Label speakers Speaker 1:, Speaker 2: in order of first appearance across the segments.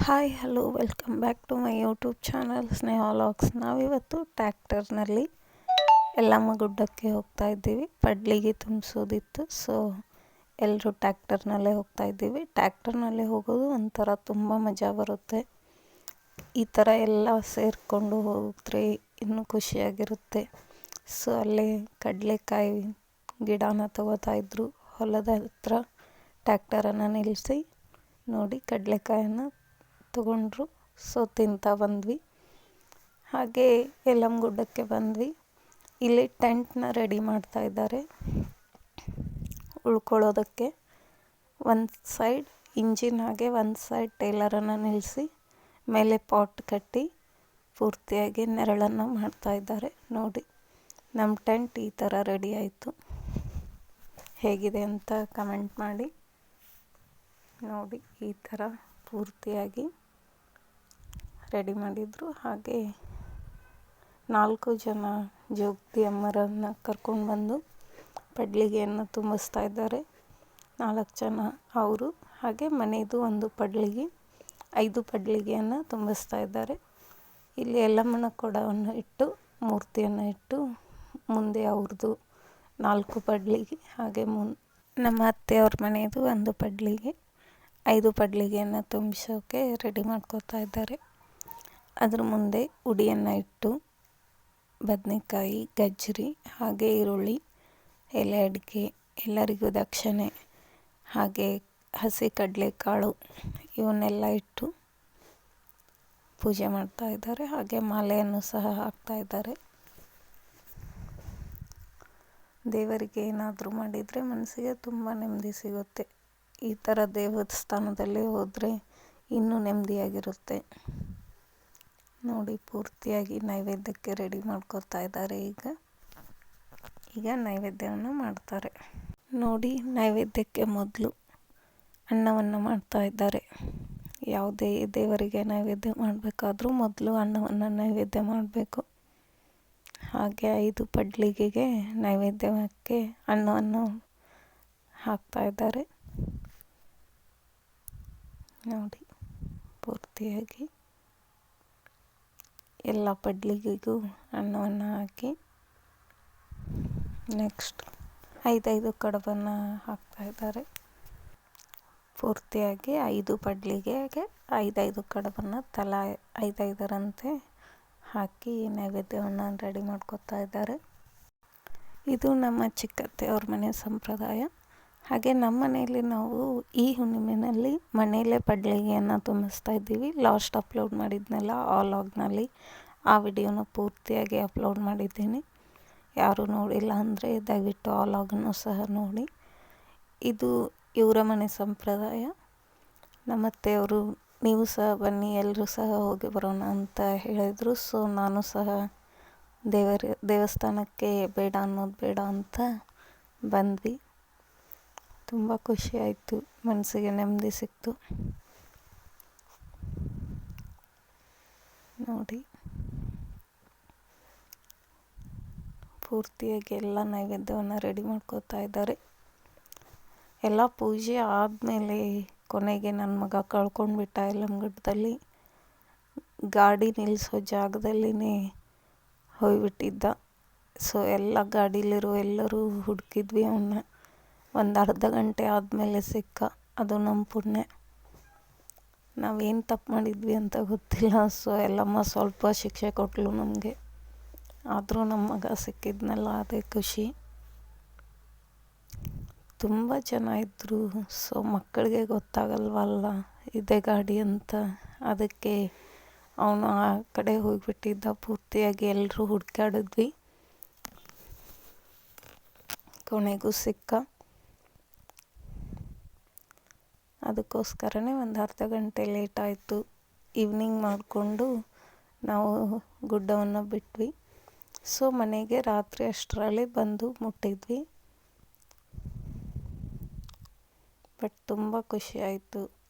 Speaker 1: Hi hello welcome back to my YouTube channel Sneha vlogs. ನಾವಿವತ್ತು ಟ್ಯಾಕ್ಟರ್ನಲ್ಲಿ ಯಲ್ಲಮ್ಮ ಗುಡ್ಡಕ್ಕೆ ಹೋಗ್ತಾ ಇದ್ದೀವಿ. ಪಡ್ಲಿಗೆ ತುಂಬಿಸೋದಿತ್ತು, ಸೊ ಎಲ್ಲರೂ ಟ್ಯಾಕ್ಟರ್ನಲ್ಲೇ ಹೋಗ್ತಾ ಇದ್ದೀವಿ. ಟ್ಯಾಕ್ಟರ್ನಲ್ಲಿ ಹೋಗೋದು ಒಂಥರ ತುಂಬ ಮಜಾ ಬರುತ್ತೆ. ಈ ಥರ ಎಲ್ಲ ಸೇರಿಕೊಂಡು ಹೋದರೆ ಇನ್ನೂ ಖುಷಿಯಾಗಿರುತ್ತೆ. ಸೊ ಅಲ್ಲೇ ಕಡಲೆಕಾಯಿ ಗಿಡನ ತಗೋತಾಯಿದ್ರು. ಹೊಲದ ಹತ್ರ ಟ್ಯಾಕ್ಟರನ್ನು ನಿಲ್ಲಿಸಿ ನೋಡಿ ಕಡಲೆಕಾಯನ್ನು ತಗೊಂಡ್ರು. ಸೊ ತಿಂತಾ ಬಂದ್ವಿ. ಹಾಗೆ ಯಲ್ಲಮ್ಮ ಗುಡ್ಡಕ್ಕೆ ಬಂದ್ವಿ. ಇಲ್ಲಿ ಟೆಂಟ್ನ ರೆಡಿ ಮಾಡ್ತಾ ಇದ್ದಾರೆ ಉಳ್ಕೊಳ್ಳೋದಕ್ಕೆ. ಒಂದು ಸೈಡ್ ಇಂಜಿನ್ ಹಾಗೆ ಒಂದು ಸೈಡ್ ಟೇಲರನ್ನು ನಿಲ್ಲಿಸಿ ಮೇಲೆ ಪಾಟ್ ಕಟ್ಟಿ ಪೂರ್ತಿಯಾಗಿ ನೆರಳನ್ನು ಮಾಡ್ತಾ ಇದ್ದಾರೆ. ನೋಡಿ, ನಮ್ಮ ಟೆಂಟ್ ಈ ಥರ ರೆಡಿ ಆಯಿತು. ಹೇಗಿದೆ ಅಂತ ಕಮೆಂಟ್ ಮಾಡಿ. ನೋಡಿ, ಈ ಥರ ಪೂರ್ತಿಯಾಗಿ ರೆಡಿ ಮಾಡಿದರು. ಹಾಗೆ 4 ಜನ ಜೋಗತಿ ಅಮ್ಮರನ್ನು ಕರ್ಕೊಂಡು ಬಂದು ಪಡ್ಲಿಗೆಯನ್ನು ತುಂಬಿಸ್ತಾ ಇದ್ದಾರೆ. 4 ಜನ ಅವರು. ಹಾಗೆ ಮನೆಯದು ಒಂದು ಪಡ್ಲಿಗೆ 5 ಪಡ್ಲಿಗೆಯನ್ನು ತುಂಬಿಸ್ತಾ ಇದ್ದಾರೆ. ಇಲ್ಲಿ ಯಲ್ಲಮ್ಮನ ಕೊಡವನ್ನು ಇಟ್ಟು ಮೂರ್ತಿಯನ್ನು ಇಟ್ಟು ಮುಂದೆ ಅವ್ರದ್ದು 4 ಪಡ್ಲಿಗೆ, ಹಾಗೆ ನಮ್ಮ ಅತ್ತೆಯವ್ರ ಮನೆಯದು ಒಂದು ಪಡ್ಲಿಗೆ, 5 ಪಡ್ಲಿಗೆಯನ್ನು ತುಂಬಿಸೋಕೆ ರೆಡಿ ಮಾಡ್ಕೋತಾ ಇದ್ದಾರೆ. ಅದ್ರ ಮುಂದೆ ಉಡಿಯನ್ನು ಇಟ್ಟು ಬದನೆಕಾಯಿ, ಗಜ್ಜರಿ, ಹಾಗೆ ಈರುಳ್ಳಿ, ಎಲೆ ಅಡಿಕೆ, ಎಲ್ಲರಿಗೂ ದಕ್ಷಿಣೆ, ಹಾಗೆ ಹಸಿ ಕಡಲೆಕಾಳು ಇವನ್ನೆಲ್ಲ ಇಟ್ಟು ಪೂಜೆ ಮಾಡ್ತಾ ಇದ್ದಾರೆ. ಹಾಗೆ ಮಾಲೆಯನ್ನು ಸಹ ಹಾಕ್ತಾ ಇದ್ದಾರೆ. ದೇವರಿಗೆ ಏನಾದರೂ ಮಾಡಿದರೆ ಮನಸ್ಸಿಗೆ ತುಂಬ ನೆಮ್ಮದಿ ಸಿಗುತ್ತೆ. ಈ ಥರ ದೇವಸ್ಥಾನದಲ್ಲಿ ಹೋದರೆ ಇನ್ನೂ ನೆಮ್ಮದಿಯಾಗಿರುತ್ತೆ. ನೋಡಿ, ಪೂರ್ತಿಯಾಗಿ ನೈವೇದ್ಯಕ್ಕೆ ರೆಡಿ ಮಾಡ್ಕೊತಾ ಇದ್ದಾರೆ. ಈಗ ನೈವೇದ್ಯವನ್ನು ಮಾಡ್ತಾರೆ. ನೋಡಿ, ನೈವೇದ್ಯಕ್ಕೆ ಮೊದಲು ಅನ್ನವನ್ನು ಮಾಡ್ತಾ ಇದ್ದಾರೆ. ಯಾವುದೇ ದೇವರಿಗೆ ನೈವೇದ್ಯ ಮಾಡಬೇಕಾದ್ರೂ ಮೊದಲು ಅನ್ನವನ್ನು ನೈವೇದ್ಯ ಮಾಡಬೇಕು. ಹಾಗೆ 5 ಪಡ್ಲಿಗೆಗೆ ನೈವೇದ್ಯಕ್ಕೆ ಅನ್ನವನ್ನು ಹಾಕ್ತಾ ಇದ್ದಾರೆ. ನೋಡಿ, ಪೂರ್ತಿಯಾಗಿ ಎಲ್ಲ ಪಡ್ಲಿಗೆಗೂ ಅನ್ನವನ್ನು ಹಾಕಿ ನೆಕ್ಸ್ಟ್ 5 ಕಡುಬನ್ನು ಹಾಕ್ತಾ ಇದ್ದಾರೆ. ಪೂರ್ತಿಯಾಗಿ 5 ಪಡ್ಲಿಗೆಗೆ 5 ಕಡುಬನ್ನು ತಲಾ 5ರಂತೆ ಹಾಕಿ ನೈವೇದ್ಯವನ್ನು ರೆಡಿ ಮಾಡ್ಕೊತಾ ಇದ್ದಾರೆ. ಇದು ನಮ್ಮ ಚಿಕ್ಕತ್ತೆಯವ್ರ ಮನೆ ಸಂಪ್ರದಾಯ. ಹಾಗೆ ನಮ್ಮ ಮನೆಯಲ್ಲಿ ನಾವು ಈ ಹುಣ್ಣಿಮೆಯಲ್ಲಿ ಮನೆಯಲ್ಲೇ ಪಡ್ಲಿಗೆಯನ್ನು ತುಂಬಿಸ್ತಾ ಇದ್ದೀವಿ. ಲಾಸ್ಟ್ ಅಪ್ಲೋಡ್ ಮಾಡಿದ್ನಲ್ಲ ಆ ವ್ಲಾಗ್ನಲ್ಲಿ ಆ ವಿಡಿಯೋನ ಪೂರ್ತಿಯಾಗಿ ಅಪ್ಲೋಡ್ ಮಾಡಿದ್ದೀನಿ. ಯಾರೂ ನೋಡಿಲ್ಲ ಅಂದರೆ ದಯವಿಟ್ಟು ಆ ವ್ಲಾಗನ್ನು ಸಹ ನೋಡಿ. ಇದು ಇವರ ಮನೆ ಸಂಪ್ರದಾಯ. ನಮ್ಮತ್ತೆಯವರು ನೀವು ಸಹ ಬನ್ನಿ, ಎಲ್ಲರೂ ಸಹ ಹೋಗಿ ಬರೋಣ ಅಂತ ಹೇಳಿದರು. ಸೊ ನಾನು ಸಹ ದೇವಸ್ಥಾನಕ್ಕೆ ಬೇಡ ಅನ್ನೋದು ಬೇಡ ಅಂತ ಬಂದ್ವಿ. ತುಂಬ ಖುಷಿ ಆಯಿತು, ಮನಸ್ಸಿಗೆ ನೆಮ್ಮದಿ ಸಿಕ್ತು. ನೋಡಿ, ಪೂರ್ತಿಯಾಗಿ ಎಲ್ಲ ನೈವೇದ್ಯವನ್ನು ರೆಡಿ ಮಾಡ್ಕೋತಾ ಇದ್ದಾರೆ. ಎಲ್ಲ ಪೂಜೆ ಆದಮೇಲೆ ಕೊನೆಗೆ ನನ್ನ ಮಗ ಕಳ್ಕೊಂಡ್ಬಿಟ್ಟ ಯಲ್ಲಮ್ಮ ಗುಡ್ಡದಲ್ಲಿ. ಗಾಡಿ ನಿಲ್ಲಿಸೋ ಜಾಗದಲ್ಲಿನೇ ಹೋಗ್ಬಿಟ್ಟಿದ್ದ. ಸೊ ಎಲ್ಲ ಗಾಡೀಲಿರೋ ಎಲ್ಲರೂ ಹುಡುಕಿದ್ವಿ ಅವನ್ನ. ಒಂದು ಅರ್ಧ ಗಂಟೆ ಆದಮೇಲೆ ಸಿಕ್ಕ. ಅದು ನಮ್ಮ ಪುಣ್ಯ. ನಾವೇನು ತಪ್ಪು ಮಾಡಿದ್ವಿ ಅಂತ ಗೊತ್ತಿಲ್ಲ. ಸೊ ಯಲ್ಲಮ್ಮ ಸ್ವಲ್ಪ ಶಿಕ್ಷೆ ಕೊಟ್ಟಳು ನಮಗೆ. ಆದರೂ ನಮ್ಮ ಮಗ ಸಿಕ್ಕಿದ್ನಲ್ಲ, ಅದೇ ಖುಷಿ. ತುಂಬ ಜನ ಇದ್ದರು. ಸೊ ಮಕ್ಕಳಿಗೆ ಗೊತ್ತಾಗಲ್ವಲ್ಲ ಇದೇ ಗಾಡಿ ಅಂತ. ಅದಕ್ಕೆ ಅವನು ಆ ಕಡೆ ಹೋಗಿಬಿಟ್ಟಿದ್ದ. ಪೂರ್ತಿಯಾಗಿ ಎಲ್ಲರೂ ಹುಡುಕಾಡಿದ್ವಿ, ಕೊನೆಗೂ ಸಿಕ್ಕ. ಅದಕ್ಕೋಸ್ಕರನೇ ಒಂದು ಅರ್ಧ ಗಂಟೆ ಲೇಟ್ ಆಯಿತು. ಈವ್ನಿಂಗ್ ಮಾಡಿಕೊಂಡು ನಾವು ಗುಡ್ಡವನ್ನು ಬಿಟ್ವಿ. ಸೊ ಮನೆಗೆ ರಾತ್ರಿ ಅಷ್ಟರಲ್ಲಿ ಬಂದು ಮುಟ್ಟಿದ್ವಿ. ಬಟ್ ತುಂಬ ಖುಷಿ ಆಯಿತು.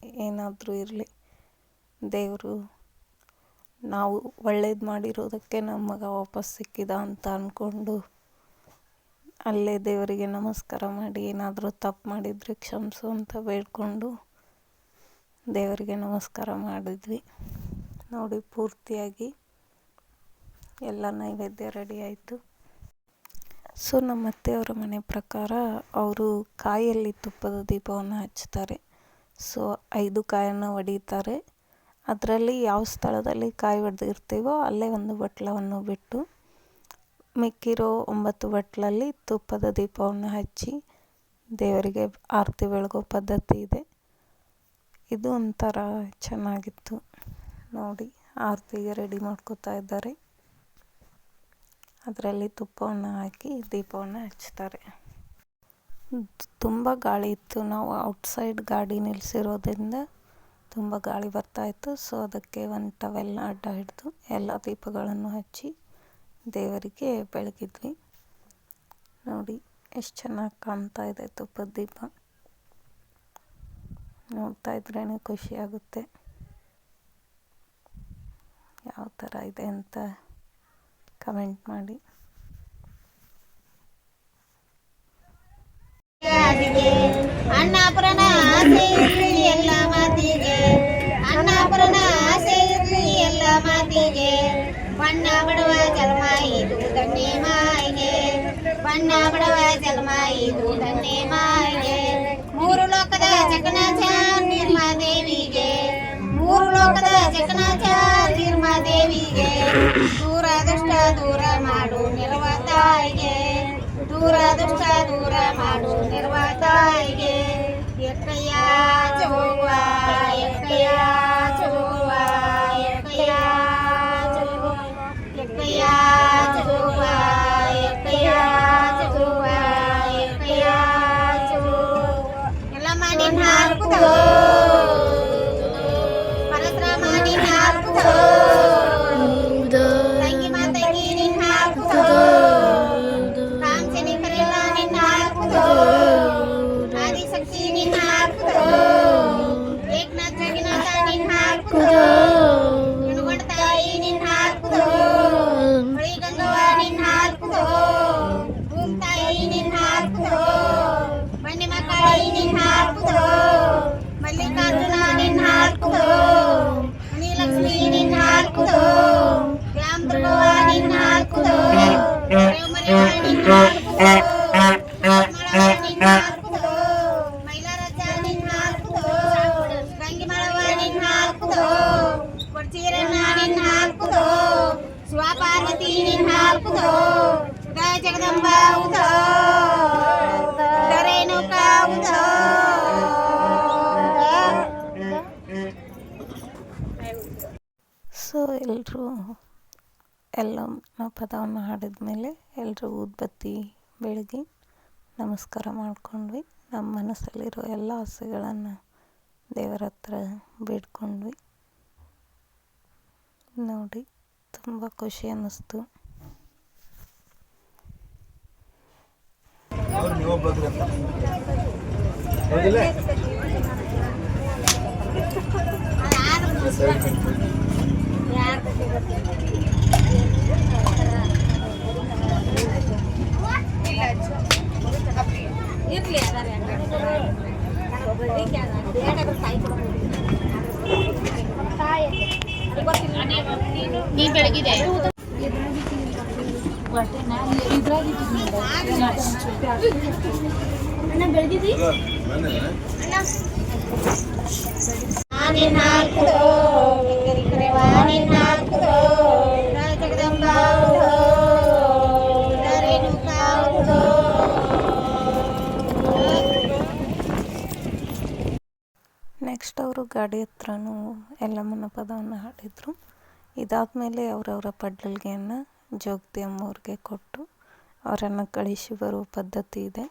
Speaker 1: ಏನಾದರೂ ಇರಲಿ, ದೇವರು ನಾವು ಒಳ್ಳೇದು ಮಾಡಿರೋದಕ್ಕೆ ನಮ್ಮ ಮಗ ವಾಪಸ್ ಸಿಕ್ಕಿದ ಅಂತ ಅಂದ್ಕೊಂಡು ಅಲ್ಲೇ ದೇವರಿಗೆ ನಮಸ್ಕಾರ ಮಾಡಿ ಏನಾದರೂ ತಪ್ಪು ಮಾಡಿದರೆ ಕ್ಷಮಿಸು ಅಂತ ಬೇಡಿಕೊಂಡು ದೇವರಿಗೆ ನಮಸ್ಕಾರ ಮಾಡಿದ್ವಿ. ನೋಡಿ ಪೂರ್ತಿಯಾಗಿ ಎಲ್ಲ ನೈವೇದ್ಯ ರೆಡಿ ಆಯಿತು. ಸೊ ನಮ್ಮ ಅತ್ತೆಯವರ ಮನೆ ಪ್ರಕಾರ ಅವರು ಕಾಯಲ್ಲಿ ತುಪ್ಪದ ದೀಪವನ್ನು ಹಚ್ತಾರೆ. ಸೊ 5 ಕಾಯನ್ನು ಒಡೀತಾರೆ. ಅದರಲ್ಲಿ ಯಾವ ಸ್ಥಳದಲ್ಲಿ ಕಾಯಿ ಒಡೆದಿರ್ತೀವೋ ಅಲ್ಲೇ ಒಂದು ಬಟ್ಲವನ್ನು ಬಿಟ್ಟು ಮಿಕ್ಕಿರೋ 9 ಬಟ್ಲಲ್ಲಿ ತುಪ್ಪದ ದೀಪವನ್ನು ಹಚ್ಚಿ ದೇವರಿಗೆ ಆರತಿ ಬೆಳಗೋ ಪದ್ಧತಿ ಇದೆ. ಇದು ಒಂಥರ ಚೆನ್ನಾಗಿತ್ತು. ನೋಡಿ ಆರತಿಗೆ ರೆಡಿ ಮಾಡ್ಕೋತಾ ಇದ್ದಾರೆ. ಅದರಲ್ಲಿ ತುಪ್ಪವನ್ನು ಹಾಕಿ ದೀಪವನ್ನು ಹಚ್ತಾರೆ. ತುಂಬ ಗಾಳಿ ಇತ್ತು. ನಾವು ಔಟ್ಸೈಡ್ ಗಾಡಿ ನಿಲ್ಲಿಸಿರೋದ್ರಿಂದ ತುಂಬ ಗಾಳಿ ಬರ್ತಾಯಿತ್ತು. ಸೊ ಅದಕ್ಕೆ ಒಂದು ಟವೆಲ್ನ ಅಡ್ಡ ಹಿಡಿದು ಎಲ್ಲ ದೀಪಗಳನ್ನು ಹಚ್ಚಿ ದೇವರಿಗೆ ಬೆಳಗಿದ್ವಿ. ನೋಡಿ ಎಷ್ಟು ಚೆನ್ನಾಗಿ ಕಾಣ್ತಾ ಇದೆ ತುಪ್ಪದ ದೀಪ. ನೋಡ್ತಾ ಇದ್ರೇ ಖುಷಿಯಾಗುತ್ತೆ. ಯಾವ ಥರ ಇದೆ ಅಂತ ಕಮೆಂಟ್ ಮಾಡಿ.
Speaker 2: ಅನ್ನಪೂರ್ಣ ಆಸೆ ಇರಲಿ ಎಲ್ಲ ಮಾತಿಗೆ, ಅನ್ನಪೂರ್ಣ ಆಸೆ ಇರಲಿ ಎಲ್ಲ ಮಾತಿಗೆ, ಬಣ್ಣ ಬಡವ ಜನ್ಮ ಇದು ಧನ್ಯ ಮಾಯಿಗೆ, ಬಣ್ಣ ಬಡವ ಜನ್ಮ ಇದು ಧನ್ಯ ಮಾಯಿಗೆ. 3 ಲೋಕದ ಜಗನ್ನಾಚಾರ್ ನಿರ್ಮಾ ದೇವಿಗೆ, 3 ಲೋಕದ ಜಗನ್ನಾಚಾರ್ ನಿರ್ಮಾ ದೇವಿಗೆ, ದೂರದಷ್ಟ ದೂರ ಮಾಡು ನಿರ್ವ ತಾಯಿಗೆ, ದೂರದಷ್ಟ ದೂರ ಮಾಡು ನಿರ್ವ ತಾಯಿಗೆ. ಎಕ್ಕಯ್ಯ ಚೋವ ಎಕ್ಕಯ್ಯ ಚೋವ ಎಕ್ಕಯ್ಯ ಚೋವ ಎಕ್ಕಯ್ಯ ಚೋವ ಎಕ್ಕಯ್ಯ ಚೋವ ಎಕ್ಕಯ್ಯ ಚೋವ. ಎಲ್ಲ ಮಾಡಿ ಹಾಕುತ್ತೋ ಪರಸ್ರಾಮ ನಿನ್ನ ಹಾಕುತ್ತೋ, ತಂಗಿ ಮಾತಂಗಿ ನಿನ್ನ ಹಾಕುತ್ತೋ, ಕಾಂಚನಿ ಕರೆಲ್ಲ ನಿನ್ನ ಹಾಕುತ್ತೋ, ಆದಿಶಕ್ತಿ ನಿನ್ನ ಹಾಕುತ್ತೋ, ಏಕನಾಥ ಜಗನ್ನಾಥ ನಿನ್ನ ಹಾಕುತ್ತೋ, ಹೆಣಗೊಂಡ ತಾಯಿ ನಿನ್ನ ಹಾಕುತ್ತೋ, ಹೊಳಿ ಗಂಗವ್ವ ನಿನ್ನ ಹಾಕುತ್ತೋ, ಭೂಮಿ ತಾಯಿ ನಿನ್ನ ಹಾಕುತ್ತೋ, ಬಂಡಿ ಮಕ್ಕಳಿ ನಿನ್ನ ಹಾಕುತ್ತೋ, ಮಲ್ಲಿಕಾರ್ಜುನ ನಿನ್ನ ಹಾಕುತ್ತೋ, ಮುನಿಲಕ್ಷ್ಮಿ ನಿನ್ನ ಹಾಕುತ್ತೋ, ರಾಮದುರ್ಗವ್ವ ನಿನ್ನ ಹಾಕುತ್ತೋ, ದೇವಮನೆಯ ನಿನ್ನ ಹಾಕುತ್ತೋ, ಮಳವ ನಿನ್ನ ಹಾಕುತ್ತೋ, ಮೈಲಾರಜ್ಜ ನಿನ್ನ ಹಾಕುತ್ತೋ, ಗಂಗಿಮಳವ ನಿನ್ನ ಹಾಕುತ್ತೋ, ಕೊಡ್ಚೀರಣ್ಣ ನಿನ್ನ ಹಾಕುತ್ತೋ, ಶಿವಪಾರ್ವತಿ ನಿನ್ನ ಹಾಕುತ್ತೋ, ಉದಯ ಜಗದಂಬ ಉದೋ ರೇಣುಕಾ ಉದೋ.
Speaker 1: ಸೊ ಎಲ್ಲರೂ ಎಲ್ಲ ಪದವನ್ನು ಹಾಡಿದ ಮೇಲೆ ಎಲ್ಲರೂ ಊದ್ಬತ್ತಿ ಬೆಳಗಿ ನಮಸ್ಕಾರ ಮಾಡ್ಕೊಂಡ್ವಿ. ನಮ್ಮ ಮನಸ್ಸಲ್ಲಿರೋ ಎಲ್ಲ ಆಸೆಗಳನ್ನು ದೇವರ ಹತ್ರ ಬೇಡ್ಕೊಂಡ್ವಿ. ನೋಡಿ ತುಂಬ ಖುಷಿ ಅನ್ನಿಸ್ತು.
Speaker 2: ನೀ ಬೆಳಗಿದೆ ಬೆಳಗಿದಿ ನಿನ್ನ ಹಾಕುತ್ತೋ, ನಿನ್ನ ಹಾಕುತ್ತೋ, ಜಗದಂಬ ರೇಣುಕಾ ಉದೋ.
Speaker 1: ನೆಕ್ಸ್ಟ್ ಅವರು ಗಾಡಿ ಹತ್ರನೂ ಎಲ್ಲಮ್ಮನ ಪದವನ್ನು ಹಾಡಿದರು. ಇದಾದಮೇಲೆ ಅವರವರ ಪಡ್ಲಲ್ಗೆಯನ್ನು ಜೋಗತಿ ಅಮ್ಮವ್ರಿಗೆ ಕೊಟ್ಟು ಅವರನ್ನು ಕಳಿಸಿ ಬರೋ ಪದ್ಧತಿ ಇದೆ.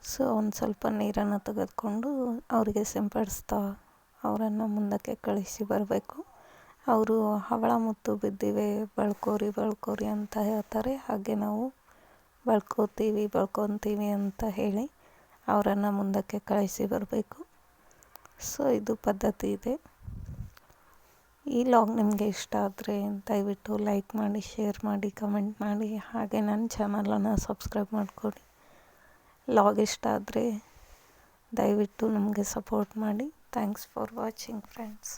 Speaker 1: ಸೊ ಒಂದು ಸ್ವಲ್ಪ ನೀರನ್ನು ತೆಗೆದುಕೊಂಡು ಅವರಿಗೆ ಸಿಂಪಡಿಸ್ತಾ ಅವರನ್ನು ಮುಂದಕ್ಕೆ ಕಳಿಸಿ ಬರಬೇಕು. ಅವರು ಹವಳ ಮುತ್ತು ಬಿದ್ದಿವೆ ಬಳ್ಕೋರಿ ಬಳ್ಕೋರಿ ಅಂತ ಹೇಳ್ತಾರೆ. ಹಾಗೆ ನಾವು ಬಳ್ಕೊತೀವಿ ಅಂತ ಹೇಳಿ ಅವರನ್ನು ಮುಂದಕ್ಕೆ ಕಳಿಸಿ ಬರಬೇಕು. ಸೊ ಇದು ಪದ್ಧತಿ ಇದೆ. ಈ ಲಾಗ್ ನಿಮಗೆ ಇಷ್ಟ ಆದರೆ ದಯವಿಟ್ಟು ಲೈಕ್ ಮಾಡಿ, ಶೇರ್ ಮಾಡಿ, ಕಮೆಂಟ್ ಮಾಡಿ, ಹಾಗೆ ನನ್ನ ಚಾನಲನ್ನು ಸಬ್ಸ್ಕ್ರೈಬ್ ಮಾಡಿಕೊಡಿ. ಲಾಗ್ ಇಷ್ಟ ಆದರೆ ದಯವಿಟ್ಟು ನಮಗೆ ಸಪೋರ್ಟ್ ಮಾಡಿ. Thanks for watching friends.